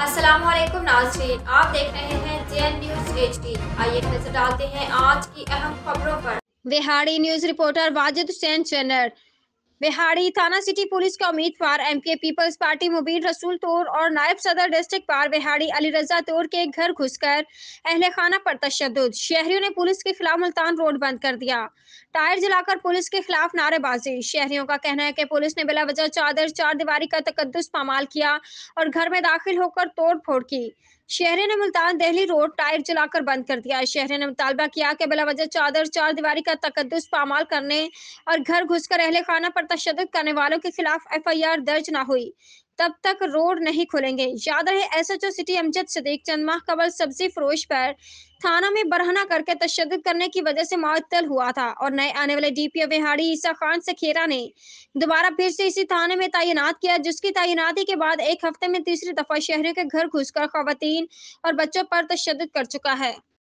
अस्सलाम वालेकुम नाज़रीन, आप देख रहे हैं JN न्यूज़ HD। आइए नजर डालते हैं आज की अहम खबरों पर। Vehari news reporter Wajid Hussain Channar. विहाड़ी थाना सिटी पुलिस का उम्मीदवार MK पीपल्स पार्टी मुबीन रसूल तौर और नायब सदर डिस्ट्रिक्ट पार विहाड़ी अली रजा तौर के घर घुसकर अहले खाना पर तशद्दुद। शहरियों ने पुलिस के खिलाफ मुल्तान रोड बंद कर दिया, टायर जलाकर पुलिस के खिलाफ नारेबाजी। शहरियों का कहना है कि पुलिस ने बिला वजह चार दीवारी का तकद्दुस पामाल किया और घर में दाखिल होकर तोड़ फोड़ की। शहरियों ने मुल्तान दहली रोड टायर जलाकर बंद कर दिया। शहरियों ने मुतालबा किया कि बिला वजह चार दीवारी का तकद्दुस पामाल करने और घर घुसकर अहले खाना पर तशद्दुद करने वालों के खिलाफ FIR दर्ज न हुई तब तक रोड नहीं खुलेंगे। याद रहे SHO सिटी अमजद सदीक चंद माह कबल सब्जी फरोश पर थाना में बरहना करके तशद्दुद करने की वजह से मुअत्तल हुआ था और नए आने वाले DPO विहाड़ी ईसा खान सखेरा ने दोबारा फिर से इसी थाने में तैनात किया, जिसकी तैनाती के बाद एक हफ्ते में तीसरी दफा शहरियों के घर घुसकर खवातीन और बच्चों पर तशद्दुद कर चुका है।